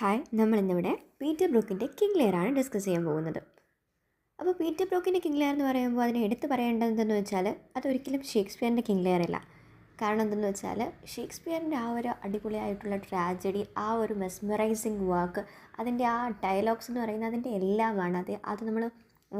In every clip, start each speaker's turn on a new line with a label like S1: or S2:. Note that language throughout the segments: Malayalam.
S1: ഹായ്, നമ്മളിന്നിവിടെ പീറ്റർ ബ്രൂക്കിൻ്റെ കിങ് ലെയറാണ് ഡിസ്കസ് ചെയ്യാൻ പോകുന്നത്. അപ്പോൾ പീറ്റർ ബ്രൂക്കിൻ്റെ കിങ് ലെയർ എന്ന് പറയുമ്പോൾ അതിനെ എടുത്ത് പറയേണ്ടതെന്ന് വെച്ചാൽ അതൊരിക്കലും ഷേക്സ്പിയറിൻ്റെ കിങ് ലെയർ അല്ല. കാരണം എന്തെന്ന് വെച്ചാൽ ഷേക്സ്പിയറിൻ്റെ ആ ഒരു അടിപൊളിയായിട്ടുള്ള ട്രാജഡി, ആ ഒരു മെസ്മറൈസിങ് വാക്ക്, അതിൻ്റെ ആ ഡയലോഗ്സ് എന്ന് പറയുന്നത് അതിൻ്റെ എല്ലാമാണ്. അത് നമ്മൾ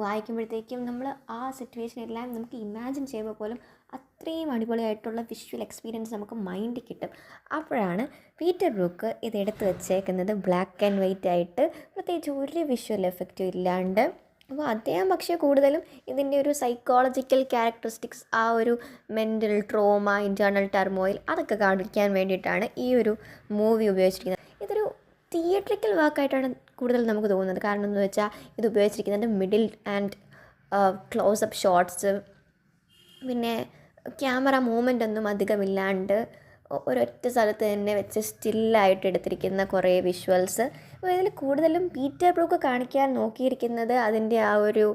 S1: വായിക്കുമ്പോഴത്തേക്കും നമ്മൾ ആ സിറ്റുവേഷൻ എല്ലാം നമുക്ക് ഇമാജിൻ ചെയ്യുമ്പോൾ പോലും അത്രയും അടിപൊളിയായിട്ടുള്ള വിഷ്വൽ എക്സ്പീരിയൻസ് നമുക്ക് മൈൻഡിൽ കിട്ടും. അപ്പോഴാണ് പീറ്റർ ബ്രൂക്ക് ഇത് എടുത്ത് വെച്ചേക്കുന്നത് ബ്ലാക്ക് ആൻഡ് വൈറ്റ് ആയിട്ട്, പ്രത്യേകിച്ച് ഒരു വിഷ്വൽ എഫക്റ്റും ഇല്ലാണ്ട്. അപ്പോൾ അദ്ദേഹം പക്ഷേ കൂടുതലും ഇതിൻ്റെ ഒരു സൈക്കോളജിക്കൽ ക്യാരക്ടറിസ്റ്റിക്സ്, ആ ഒരു മെൻ്റൽ ട്രോമ, ഇൻറ്റേർണൽ ടർമോയിൽ അതൊക്കെ കാണിക്കാൻ വേണ്ടിയിട്ടാണ് ഈ ഒരു മൂവി ഉപയോഗിച്ചിരിക്കുന്നത്. ഇതൊരു തിയേറ്ററിക്കൽ വർക്കായിട്ടാണ് കൂടുതൽ നമുക്ക് തോന്നുന്നത്. കാരണം എന്ന് വെച്ചാൽ ഇത് ഉപയോഗിച്ചിരിക്കുന്നത് മിഡിൽ ആൻഡ് ക്ലോസപ്പ് ഷോട്ട്സ്, പിന്നെ ക്യാമറ മൂവ്മെൻ്റ് ഒന്നും അധികമില്ലാണ്ട് ഒരൊറ്റ സ്ഥലത്ത് തന്നെ വെച്ച് സ്റ്റില്ലായിട്ട് എടുത്തിരിക്കുന്ന കുറേ വിഷ്വൽസ്. അപ്പോൾ ഇതിൽ കൂടുതലും പീറ്റർ ബ്രൂക്ക് കാണിക്കാൻ നോക്കിയിരിക്കുന്നത് അതിൻ്റെ ആ ഒരു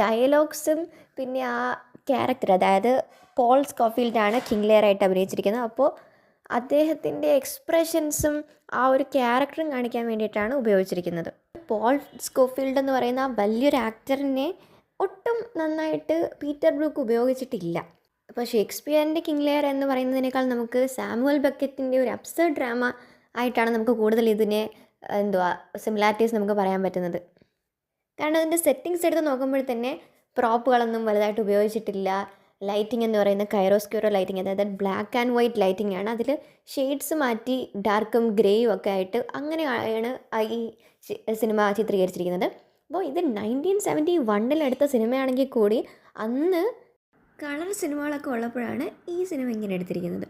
S1: ഡയലോഗ്സും പിന്നെ ആ ക്യാരക്ടർ, അതായത് പോൾ സ്കോഫീൽഡാണ് കിങ് ലെയറായിട്ട് അഭിനയിച്ചിരിക്കുന്നത്. അപ്പോൾ അദ്ദേഹത്തിൻ്റെ എക്സ്പ്രഷൻസും ആ ഒരു ക്യാരക്ടറും കാണിക്കാൻ വേണ്ടിയിട്ടാണ് ഉപയോഗിച്ചിരിക്കുന്നത്. പോൾ സ്കോഫീൽഡ് എന്ന് പറയുന്ന ആ വലിയൊരു ആക്ടറിനെ ഒട്ടും നന്നായിട്ട് പീറ്റർ ബ്രൂക്ക് ഉപയോഗിച്ചിട്ടില്ല. അപ്പോൾ ഷേക്സ്പിയറിൻ്റെ കിങ് ലെയർ എന്ന് പറയുന്നതിനേക്കാൾ നമുക്ക് സാമുവൽ ബക്കറ്റിൻ്റെ ഒരു അബ്സേർഡ് ഡ്രാമ ആയിട്ടാണ് നമുക്ക് കൂടുതൽ ഇതിനെ സിമിലാരിറ്റീസ് നമുക്ക് പറയാൻ പറ്റുന്നത്. കാരണം അതിൻ്റെ സെറ്റിങ്സ് എടുത്ത് നോക്കുമ്പോൾ തന്നെ പ്രോപ്പുകളൊന്നും വലുതായിട്ട് ഉപയോഗിച്ചിട്ടില്ല. ലൈറ്റിംഗ് എന്ന് പറയുന്നത് കൈറോസ്ക്യൂറോ ലൈറ്റിംഗ്, അതായത് ബ്ലാക്ക് ആൻഡ് വൈറ്റ് ലൈറ്റിംഗ് ആണ്. അതിൽ ഷെയ്ഡ്സ് മാറ്റി ഡാർക്കും ഗ്രേയും ഒക്കെ ആയിട്ട് അങ്ങനെയാണ് ഈ സിനിമ ചിത്രീകരിച്ചിരിക്കുന്നത്. അപ്പോൾ ഇത് 1971 എടുത്ത സിനിമയാണെങ്കിൽ കൂടി അന്ന് കളർ സിനിമകളൊക്കെ ഉള്ളപ്പോഴാണ് ഈ സിനിമ ഇങ്ങനെ എടുത്തിരിക്കുന്നത്.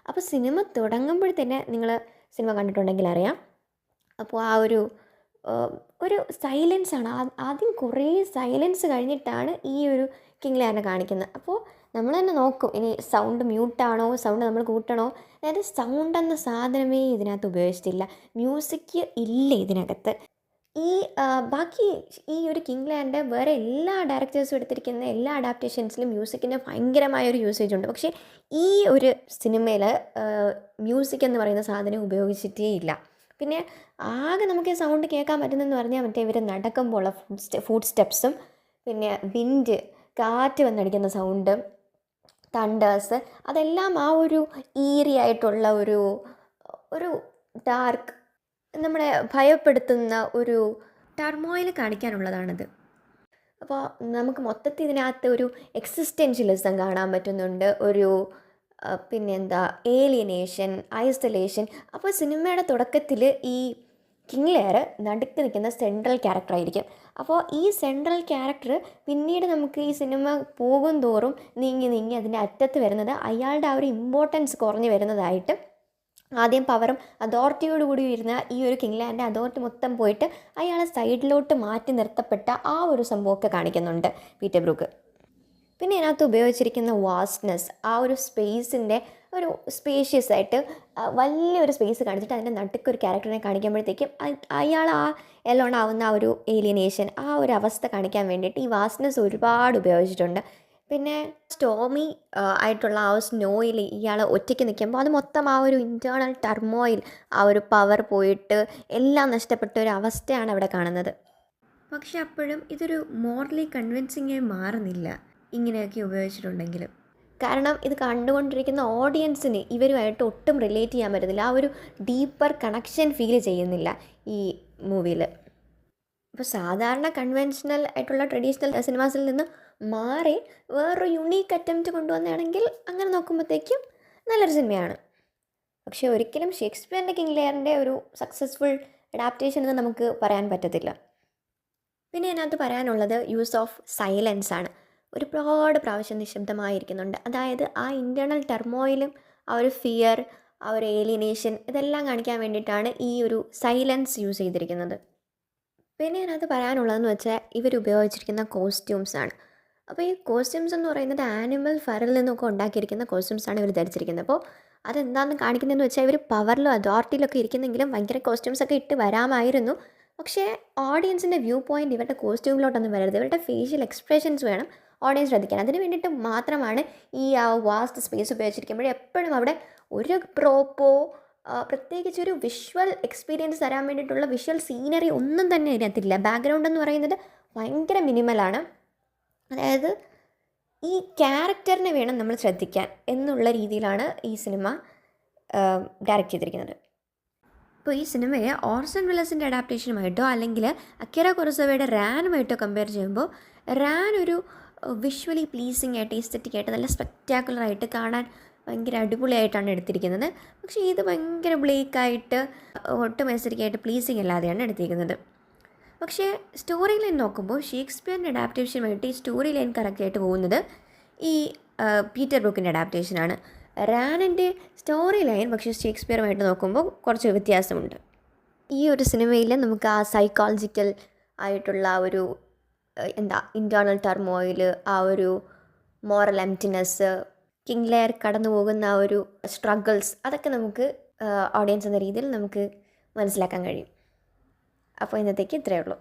S1: അപ്പോൾ സിനിമ തുടങ്ങുമ്പോൾ തന്നെ നിങ്ങൾ സിനിമ കണ്ടിട്ടുണ്ടെങ്കിൽ അറിയാം. അപ്പോൾ ആ ഒരു സൈലൻസാണ്, ആദ്യം കുറേ സൈലൻസ് കഴിഞ്ഞിട്ടാണ് ഈ ഒരു കിങ് ലെയറിനെ കാണിക്കുന്നത്. അപ്പോൾ നമ്മൾ തന്നെ നോക്കും ഇനി സൗണ്ട് മ്യൂട്ടാണോ, സൗണ്ട് നമ്മൾ കൂട്ടണോ. അതായത് സൗണ്ട് എന്ന സാധനമേ ഇതിനകത്ത് ഉപയോഗിച്ചിട്ടില്ല, മ്യൂസിക് ഇല്ല ഇതിനകത്ത്. ബാക്കി ഈ ഒരു കിങ് ലെയറിൻ്റെ വേറെ എല്ലാ ഡയറക്ടേഴ്സും എടുത്തിരിക്കുന്ന എല്ലാ അഡാപ്റ്റേഷൻസിലും മ്യൂസിക്കിൻ്റെ ഭയങ്കരമായൊരു യൂസേജ് ഉണ്ട്. പക്ഷേ ഈ ഒരു സിനിമയിൽ മ്യൂസിക് എന്ന് പറയുന്ന സാധനം ഉപയോഗിച്ചിട്ടേ ഇല്ല. പിന്നെ ആകെ നമുക്ക് സൗണ്ട് കേൾക്കാൻ പറ്റുന്നതെന്ന് പറഞ്ഞാൽ മറ്റേ ഇവർ നടക്കുമ്പോഴുള്ള ഫുഡ് സ്റ്റെപ്സും, പിന്നെ വിൻഡ്, കാറ്റ് വന്നടിക്കുന്ന സൗണ്ട്, തണ്ടേഴ്സ്, അതെല്ലാം ആ ഒരു ഈറി ആയിട്ടുള്ള ഒരു ഡാർക്ക്, നമ്മളെ ഭയപ്പെടുത്തുന്ന ഒരു ടർമോയിൽ കാണിക്കാനുള്ളതാണിത്. അപ്പോൾ നമുക്ക് മൊത്തത്തിൽ ഇതിനകത്ത് ഒരു എക്സിസ്റ്റൻഷ്യലിസം കാണാൻ പറ്റുന്നുണ്ട്, പിന്നെന്താ ഏലിയനേഷൻ, ഐസൊലേഷൻ. അപ്പോൾ സിനിമയുടെ തുടക്കത്തിൽ ഈ കിങ് ലെയർ നടുക്ക് നിൽക്കുന്ന സെൻട്രൽ ക്യാരക്ടറായിരിക്കും. അപ്പോൾ ഈ സെൻട്രൽ ക്യാരക്ടർ പിന്നീട് നമുക്ക് ഈ സിനിമ പോകും തോറും നീങ്ങി അതിൻ്റെ അറ്റത്ത് വരുന്നത് അയാളുടെ ആ ഒരു ഇമ്പോർട്ടൻസ് കുറഞ്ഞു വരുന്നതായിട്ട്, ആദ്യം പവറും അതോറിറ്റിയോട് കൂടി വരുന്ന ഈ ഒരു കിങ് ലെയറിൻ്റെ അതോറിറ്റി മൊത്തം പോയിട്ട് അയാളെ സൈഡിലോട്ട് മാറ്റി നിർത്തപ്പെട്ട ആ ഒരു സംഭവമൊക്കെ കാണിക്കുന്നുണ്ട് പീറ്റർ ബ്രൂക്ക്. പിന്നെ ഇതിനകത്ത് ഉപയോഗിച്ചിരിക്കുന്ന വാസ്റ്റ്നെസ്, ആ ഒരു സ്പേസിൻ്റെ ഒരു സ്പേഷ്യസ് ആയിട്ട് വലിയൊരു സ്പേസ് കാണിച്ചിട്ട് അതിൻ്റെ നടുക്കൊരു ക്യാരക്ടറിനെ കാണിക്കുമ്പോഴത്തേക്കും അയാൾ ആ എലോൺ ആവുന്ന ആ ഒരു ഏലിയനേഷൻ, ആ ഒരു അവസ്ഥ കാണിക്കാൻ വേണ്ടിയിട്ട് ഈ വാസ്റ്റ്നെസ് ഒരുപാട് ഉപയോഗിച്ചിട്ടുണ്ട്. പിന്നെ സ്റ്റോമി ആയിട്ടുള്ള ആ സ്നോയിൽ ഇയാൾ ഒറ്റയ്ക്ക് നിൽക്കുമ്പോൾ അത് മൊത്തം ആ ഒരു ഇൻറ്റേർണൽ ടർമോയിൽ, ആ ഒരു പവർ പോയിട്ട് എല്ലാം നഷ്ടപ്പെട്ട ഒരു അവസ്ഥയാണ് അവിടെ കാണുന്നത്. പക്ഷെ അപ്പോഴും ഇതൊരു മോറലി കൺവിൻസിങ്ങായി മാറുന്നില്ല ഇങ്ങനെയൊക്കെ ഉപയോഗിച്ചിട്ടുണ്ടെങ്കിലും. കാരണം ഇത് കണ്ടുകൊണ്ടിരിക്കുന്ന ഓഡിയൻസിന് ഇവരുമായിട്ട് ഒട്ടും റിലേറ്റ് ചെയ്യാൻ പറ്റുന്നില്ല, ആ ഒരു ഡീപ്പർ കണക്ഷൻ ഫീൽ ചെയ്യുന്നില്ല ഈ മൂവിയിൽ. അപ്പോൾ സാധാരണ കൺവെൻഷണൽ ആയിട്ടുള്ള ട്രഡീഷണൽ സിനിമാസിൽ നിന്ന് മാറി വേറൊരു യുണീക്ക് അറ്റംപ്റ്റ് കൊണ്ടുവന്നാണെങ്കിൽ അങ്ങനെ നോക്കുമ്പോഴത്തേക്കും നല്ലൊരു സിനിമയാണ്. പക്ഷേ ഒരിക്കലും ഷേക്സ്പിയറിൻ്റെ കിങ് ലെയറിൻ്റെ ഒരു സക്സസ്ഫുൾ അഡാപ്റ്റേഷൻ എന്ന് നമുക്ക് പറയാൻ പറ്റത്തില്ല. പിന്നെ അതിനകത്ത് പറയാനുള്ളത് യൂസ് ഓഫ് സൈലൻസ് ആണ്. ഒരുപാട് പ്രാവശ്യം നിശബ്ദമായിരിക്കുന്നുണ്ട്. അതായത് ആ ഇൻറ്റേർണൽ ടർമോയിലും ആ ഒരു ഫിയർ, ആ ഒരു ഏലിയനേഷൻ, ഇതെല്ലാം കാണിക്കാൻ വേണ്ടിയിട്ടാണ് ഈ ഒരു സൈലൻസ് യൂസ് ചെയ്തിരിക്കുന്നത്. പിന്നെ അതിനകത്ത് പറയാനുള്ളതെന്ന് വെച്ചാൽ ഇവർ ഉപയോഗിച്ചിരിക്കുന്ന കോസ്റ്റ്യൂംസാണ്. അപ്പോൾ ഈ കോസ്റ്റ്യൂംസ് എന്ന് പറയുന്നത് ആനിമൽ ഫറിൽ നിന്നൊക്കെ ഉണ്ടാക്കിയിരിക്കുന്ന കോസ്റ്റ്യൂംസാണ് ഇവർ ധരിച്ചിരിക്കുന്നത്. അപ്പോൾ അതെന്താണെന്ന് കാണിക്കുന്നതെന്ന് വെച്ചാൽ ഇവർ പവറിലും അതോറിറ്റിയിലൊക്കെ ഇരിക്കുന്നെങ്കിലും ഭയങ്കര കോസ്റ്റ്യൂംസൊക്കെ ഇട്ട് വരാമായിരുന്നു. പക്ഷേ ഓഡിയൻസിൻ്റെ വ്യൂ പോയിൻ്റ് ഇവരുടെ കോസ്റ്റ്യൂമിലോട്ടൊന്നും വരരുത്, ഇവരുടെ ഫേഷ്യൽ എക്സ്പ്രഷൻസ് വേണം ഓഡിയൻസ് ശ്രദ്ധിക്കാൻ. അതിന് വേണ്ടിയിട്ട് മാത്രമാണ് ഈ ആ വാസ്റ്റ് സ്പേസ് ഉപയോഗിച്ചിരിക്കുമ്പോൾ എപ്പോഴും അവിടെ ഒരു പ്രോപ്പോ പ്രത്യേകിച്ചൊരു വിഷ്വൽ എക്സ്പീരിയൻസ് തരാൻ വേണ്ടിയിട്ടുള്ള വിഷ്വൽ സീനറി ഒന്നും തന്നെ ഇതിനകത്തില്ല. ബാക്ക്ഗ്രൗണ്ട് എന്ന് പറയുന്നത് ഭയങ്കര മിനിമലാണ്. അതായത് ഈ ക്യാരക്ടറിനെ വേണം നമ്മൾ ശ്രദ്ധിക്കാൻ എന്നുള്ള രീതിയിലാണ് ഈ സിനിമ ഡയറക്റ്റ് ചെയ്തിരിക്കുന്നത്. ഇപ്പോൾ ഈ സിനിമയെ ഓർസൺ വെല്ലസിൻ്റെ അഡാപ്റ്റേഷനുമായിട്ടോ അല്ലെങ്കിൽ അക്കിറ കുറോസാവയുടെ റാനുമായിട്ടോ കമ്പയർ ചെയ്യുമ്പോൾ റാൻ ഒരു വിഷ്വലി പ്ലീസിങ് ആയിട്ട് എസ്തെറ്റിക് ആയിട്ട് നല്ല സ്പെക്ടാക്കുലറായിട്ട് കാണാൻ ഭയങ്കര അടിപൊളിയായിട്ടാണ് എടുത്തിരിക്കുന്നത്. പക്ഷേ ഇത് ഭയങ്കര ബ്ലേക്കായിട്ട് ഒട്ടും എസ്തെറ്റിക്കായിട്ട് പ്ലീസിങ് അല്ലാതെയാണ് എടുത്തിരിക്കുന്നത്. പക്ഷേ സ്റ്റോറി ലൈൻ നോക്കുമ്പോൾ ഷേക്സ്പിയറിൻ്റെ അഡാപ്റ്റേഷനുമായിട്ട് ഈ സ്റ്റോറി ലൈൻ കറക്റ്റായിട്ട് പോകുന്നത് ഈ പീറ്റർ ബ്രൂക്കിൻ്റെ അഡാപ്റ്റേഷനാണ്. റാനിൻ്റെ സ്റ്റോറി ലൈൻ പക്ഷേ ഷേക്സ്പിയറുമായിട്ട് നോക്കുമ്പോൾ കുറച്ച് വ്യത്യാസമുണ്ട്. ഈ ഒരു സിനിമയിൽ നമുക്ക് ആ സൈക്കോളജിക്കൽ ആയിട്ടുള്ള ഒരു ഇൻറ്റേർണൽ ടർമോയിൽ, ആ ഒരു മോറൽ എംപ്റ്റിനെസ്, കിങ് ലെയർ കടന്നു പോകുന്ന ആ ഒരു സ്ട്രഗിൾസ്, അതൊക്കെ നമുക്ക് ഓഡിയൻസ് എന്ന രീതിയിൽ നമുക്ക് മനസ്സിലാക്കാൻ കഴിയും. അപ്പോൾ ഇന്നത്തേക്ക് ഇത്രയേ ഉള്ളൂ.